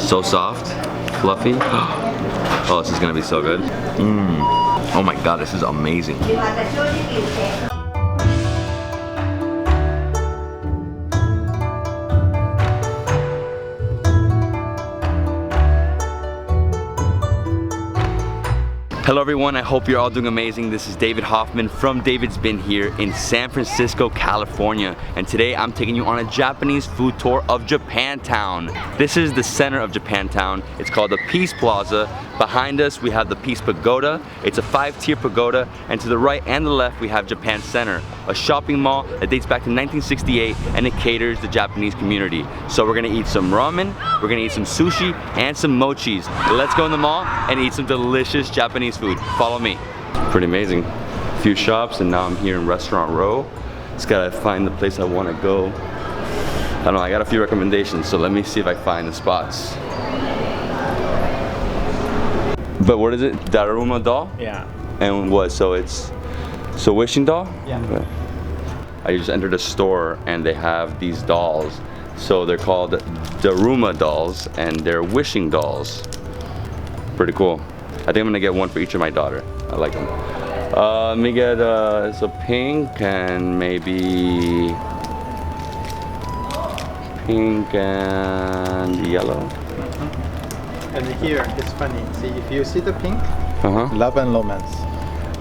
So soft, fluffy. Oh, this is gonna be so good. Oh my god, this is amazing. Hello everyone, I hope you're all doing amazing. This is David Hoffman from Davidsbeenhere in San Francisco, California. And today I'm taking you on a Japanese food tour of Japantown. This is the center of Japantown. It's called the Peace Plaza. Behind us we have the Peace Pagoda. It's a 5-tier pagoda. And to the right and the left we have Japan Center, a shopping mall that dates back to 1968 and it caters the Japanese community. So we're gonna eat some ramen, we're gonna eat some sushi and some mochis. Let's go in the mall and eat some delicious Japanese food. Follow me. Pretty amazing. A few shops and now I'm here in Restaurant Row. Just gotta find the place I wanna go. I don't know, I got a few recommendations, so let me see if I find the spots. But what is it? Daruma doll? Yeah. And what, so it's, so wishing doll? Yeah. Okay. I just entered a store and they have these dolls. So they're called Daruma dolls and they're wishing dolls. Pretty cool. I think I'm gonna get one for each of my daughter. I like them. Let me get it's a pink and maybe pink and yellow. And here it's funny. See, if you see the pink, Uh-huh. love and romance,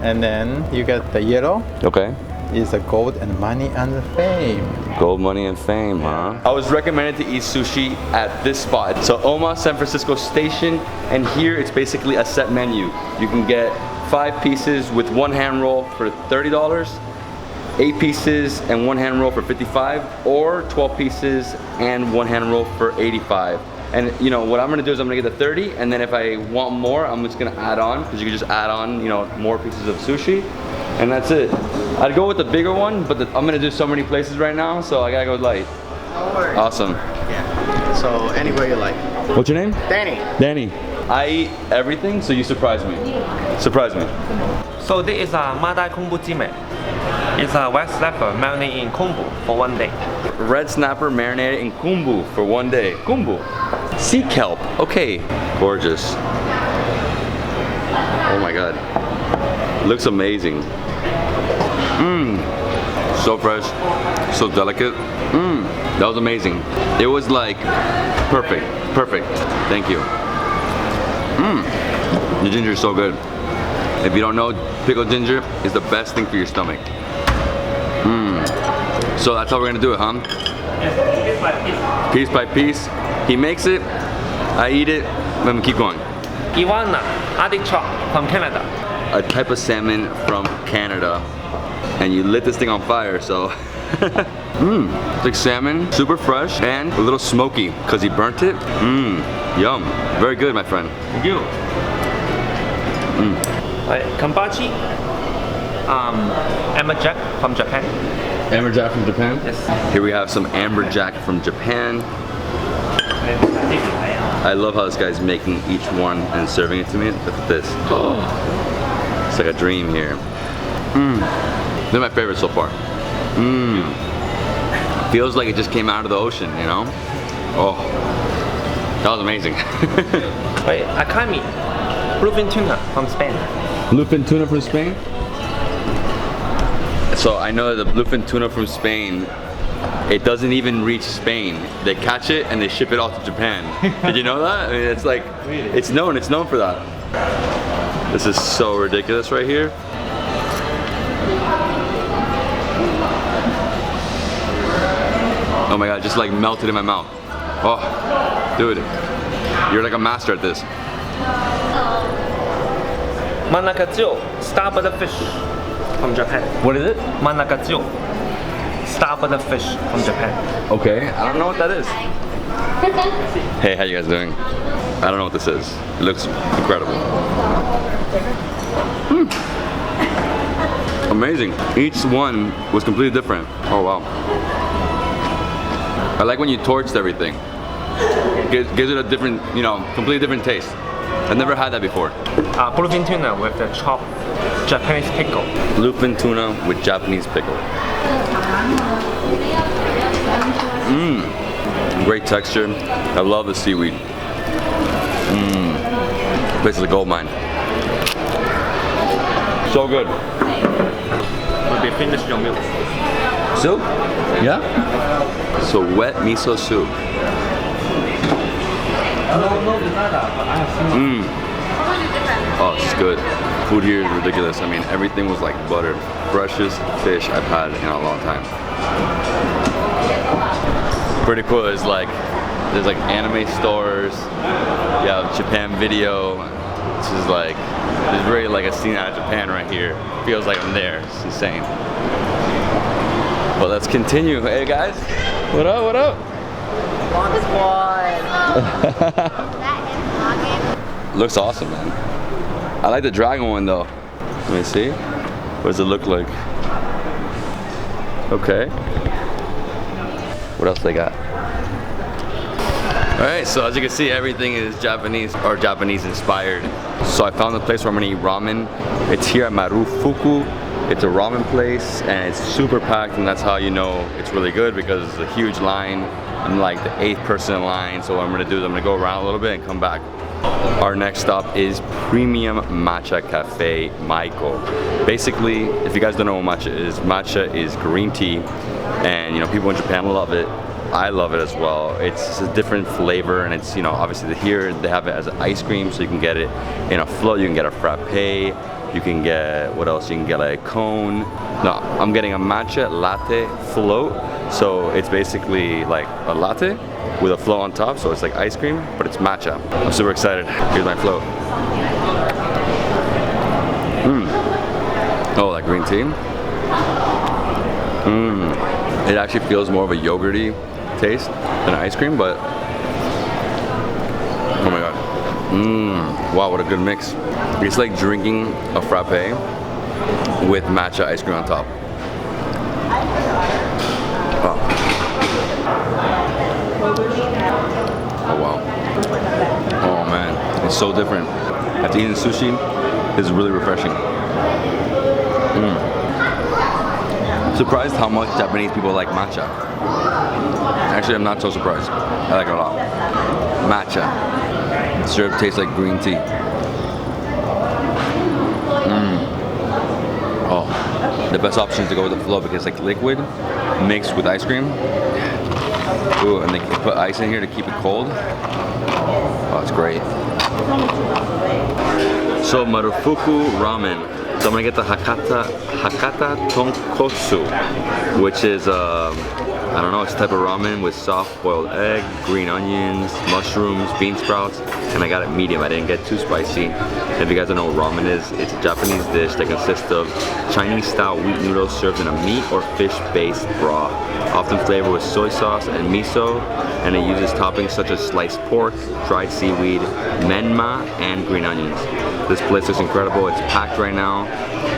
and then you get the yellow. Okay. Is the gold and money and fame. Gold, money, and fame, huh? I was recommended to eat sushi at this spot. So OMA San Francisco Station, and here it's basically a set menu. You can get 5 pieces with 1 hand roll for $30, 8 pieces and 1 hand roll for $55, or 12 pieces and 1 hand roll for $85. And you know, what I'm gonna do is I'm gonna get the 30, and then if I want more, I'm just gonna add on, because you can just add on, you know, more pieces of sushi, and that's it. I'd go with the bigger one, but I'm gonna do so many places right now, so I gotta go light. Don't worry. Awesome. Yeah. So anywhere you like. What's your name? Danny. Danny. I eat everything, so you surprise me. Surprise me. So this is a Madai Kombu Jime. It's a red snapper marinated in kombu for 1 day. Red snapper marinated in kombu for 1 day. Kombu. Sea kelp. Okay. Gorgeous. Oh my god. Looks amazing. Mmm. So fresh. So delicate. Mmm. That was amazing. It was like perfect. Perfect. Thank you. Mmm. The ginger is so good. If you don't know, pickled ginger is the best thing for your stomach. Mmm. So that's how we're gonna do it, huh? Piece by piece. He makes it, I eat it, then we keep going. Iwana, artichoke from Canada. A type of salmon from Canada. And you lit this thing on fire, so. Mmm. It's like salmon, super fresh, and a little smoky, because he burnt it. Mmm. Yum. Very good, my friend. Thank you. Mmm. Kambachi, amberjack from Japan. Amberjack from Japan? Yes. Here we have some amberjack from Japan. I love how this guy's making each one and serving it to me. Look at this. Oh, it's like a dream here. Mmm. They're my favorite so far. Mmm. Feels like it just came out of the ocean, you know? Oh, that was amazing. Wait, akami, bluefin tuna from Spain. Bluefin tuna from Spain? So I know that the bluefin tuna from Spain, it doesn't even reach Spain. They catch it and they ship it off to Japan. Did you know that? I mean, it's like, it's known for that. This is so ridiculous right here. Oh my god, just like melted in my mouth. Oh, dude, you're like a master at this. Manakajo, starboard fish from Japan. What is it? Manakajo, starboard fish from Japan. Okay, I don't know what that is. Hey, how you guys doing? I don't know what this is. It looks incredible. Mm. Amazing. Each one was completely different. Oh wow. I like when you torched everything. Gives it a different, you know, completely different taste. I've never had that before. Bluefin tuna with the chopped Japanese pickle. Bluefin tuna with Japanese pickle. Mmm. Great texture. I love the seaweed. Place is a gold mine. So good. Will be finished your milk. Soup? Yeah? So wet miso soup. Oh, it's good. Food here is ridiculous. I mean, everything was like butter. Freshest fish I've had in a long time. Pretty cool. There's like anime stores. You have Japan Video. This is like, there's really like a scene out of Japan right here. Feels like I'm there. It's insane. But let's continue. Hey guys, what up? What up? Looks awesome, man. I like the dragon one though. Let me see. What does it look like? Okay. What else they got? Alright, so as you can see, everything is Japanese or Japanese inspired. So I found the place where I'm gonna eat ramen. It's here at Marufuku. It's a ramen place and it's super packed, and that's how you know it's really good because it's a huge line. I'm like the 8th person in line, so what I'm gonna do is I'm gonna go around a little bit and come back. Our next stop is Premium Matcha Cafe, Maiko. Basically, if you guys don't know what matcha is green tea, and you know, people in Japan love it. I love it as well. It's a different flavor, and it's, you know, obviously here they have it as an ice cream, so you can get it in a float, you can get a frappe, you can get, what else? You can get like a cone. No, I'm getting a matcha latte float, so it's basically like a latte with a float on top, so it's like ice cream, but it's matcha. I'm super excited. Here's my float. Oh, like green tea. It actually feels more of a yogurty taste than ice cream, but oh my god. Wow, what a good mix. It's like drinking a frappe with matcha ice cream on top. Oh, oh wow. Oh man, it's so different. After eating sushi, it's really refreshing. Surprised how much Japanese people like matcha. Actually, I'm not so surprised. I like it a lot. Matcha. Syrup tastes like green tea. Oh, the best option is to go with the float because it's like liquid mixed with ice cream. Ooh, and they put ice in here to keep it cold. Oh, it's great. So Marufuku Ramen. So I'm gonna get the Hakata Tonkotsu, which is I don't know, it's a type of ramen with soft boiled egg, green onions, mushrooms, bean sprouts, and I got it medium. I didn't get too spicy. And if you guys don't know what ramen is, it's a Japanese dish that consists of Chinese-style wheat noodles served in a meat or fish-based broth, often flavored with soy sauce and miso, and it uses toppings such as sliced pork, dried seaweed, menma, and green onions. This place looks incredible. It's packed right now,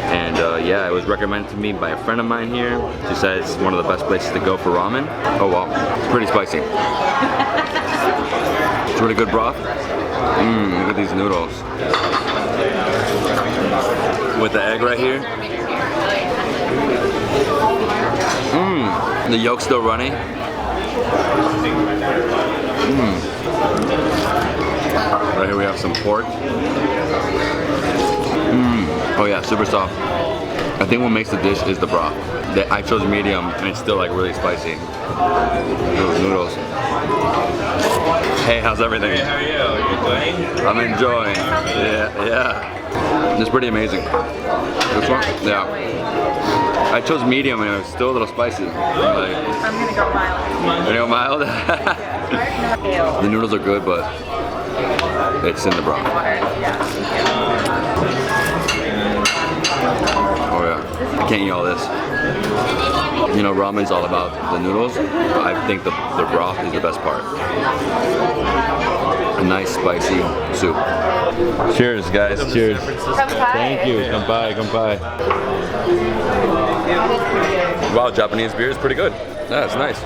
and yeah, it was recommended to me by a friend of mine here. She said it's one of the best places to go for ramen. Oh wow, it's pretty spicy. It's really good broth. Look at these noodles. With the egg right here. The yolk's still runny. Right here we have some pork. Oh yeah, super soft. I think what makes the dish is the broth. I chose medium and it's still like really spicy. Those noodles. Hey, how's everything? Hey, how are you? I'm enjoying. Yeah. It's pretty amazing. This one? Yeah. I chose medium and it was still a little spicy. Like, I'm gonna go mild. you know, mild? The noodles are good, but it's in the broth. Oh yeah, I can't eat all this. You know, ramen's all about the noodles, but I think the broth is the best part. A nice spicy soup. Cheers, guys. Cheers. Thank you. Kanpai, kanpai. Wow, Japanese beer is pretty good. Yeah, it's nice.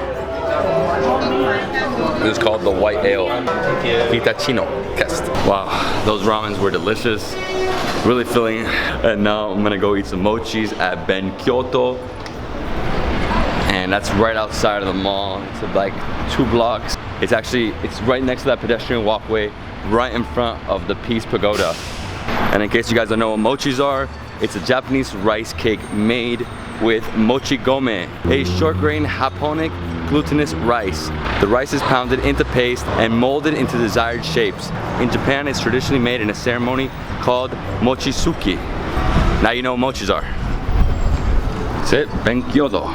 This is called the white ale. Hitachino Kest. Wow, those ramens were delicious. Really filling. And now I'm gonna go eat some mochis at Ben Kyoto. And that's right outside of the mall. It's like 2 blocks. It's right next to that pedestrian walkway right in front of the Peace Pagoda. And in case you guys don't know what mochis are, it's a Japanese rice cake made with mochi gome, a short grain haponic glutinous rice. The rice is pounded into paste and molded into desired shapes. In Japan, it's traditionally made in a ceremony called mochisuki. Now you know what mochis are. That's it, Ben Kyoto.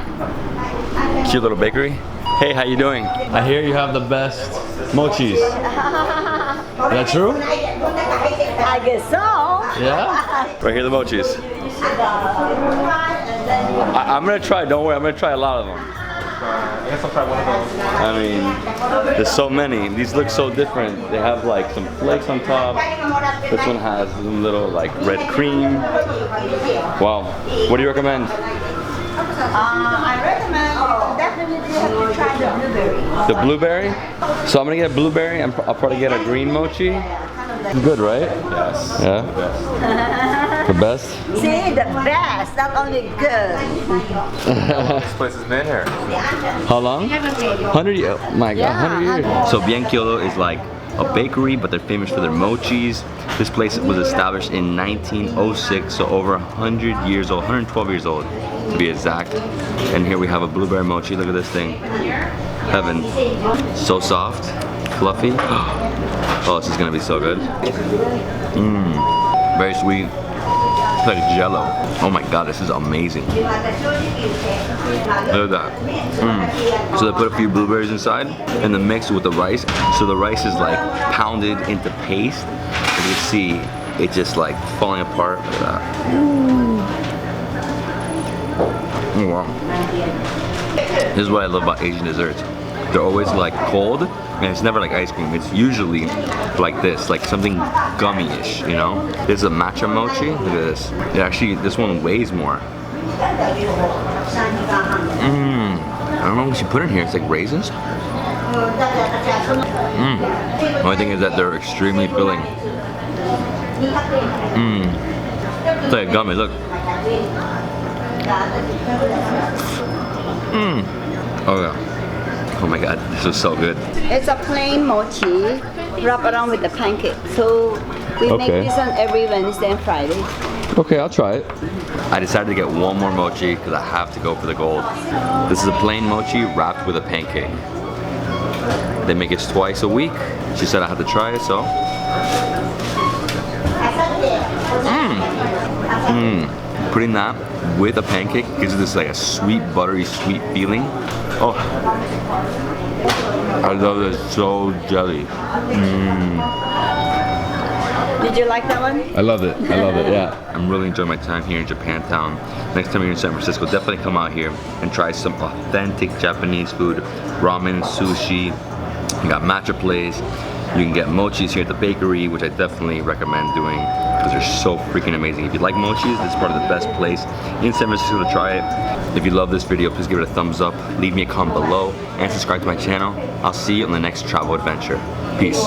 Cute little bakery. Hey, how you doing? I hear you have the best mochis. Is that true? I guess so. Yeah? Right here, the mochis. I'm gonna try, don't worry, I'm gonna try a lot of them. I guess I'll try one of those. I mean, there's so many. These look so different. They have like some flakes on top. This one has a little like red cream. Wow. What do you recommend? I recommend definitely have to try the blueberry. The blueberry? So I'm gonna get a blueberry and I'll probably get a green mochi. Good, right? Yes. Yeah? The best? See, the best, not only good. This place has been here. How long? 100 years. Oh my god, 100 years. So Bien Kyoto is like a bakery, but they're famous for their mochis. This place was established in 1906, so over 100 years old, 112 years old to be exact. And here we have a blueberry mochi. Look at this thing. Heaven. So soft, fluffy. Oh, this is gonna be so good. Mmm, very sweet. It's like jello. Oh my god, this is amazing. Look at that. So they put a few blueberries inside and then mix it with the rice. So the rice is like pounded into paste. As you can see, it's just like falling apart. Look at that. Oh wow. This is what I love about Asian desserts. They're always like cold, and it's never like ice cream. It's usually like this, like something gummy-ish, you know? This is a matcha mochi. Look at this. It actually, this one weighs more. I don't know what you put in here. It's like raisins. The only thing is that they're extremely filling. It's like a gummy. Look. Oh yeah. Oh my god, this is so good. It's a plain mochi wrapped around with the pancake. So we make this on every Wednesday and Friday. Okay, I'll try it. I decided to get one more mochi because I have to go for the gold. This is a plain mochi wrapped with a pancake. They make it twice a week. She said I had to try it, so. Putting that with a pancake gives it this like a sweet, buttery, sweet feeling. Oh, I love it. So jelly. Did you like that one? I love it. I love it. Yeah. I'm really enjoying my time here in Japantown. Next time you're in San Francisco, definitely come out here and try some authentic Japanese food. Ramen, sushi. You got matcha place. You can get mochis here at the bakery, which I definitely recommend doing because they're so freaking amazing. If you like mochis, this is probably the best place in San Francisco to try it. If you love this video, please give it a thumbs up, leave me a comment below, and subscribe to my channel. I'll see you on the next travel adventure. Peace.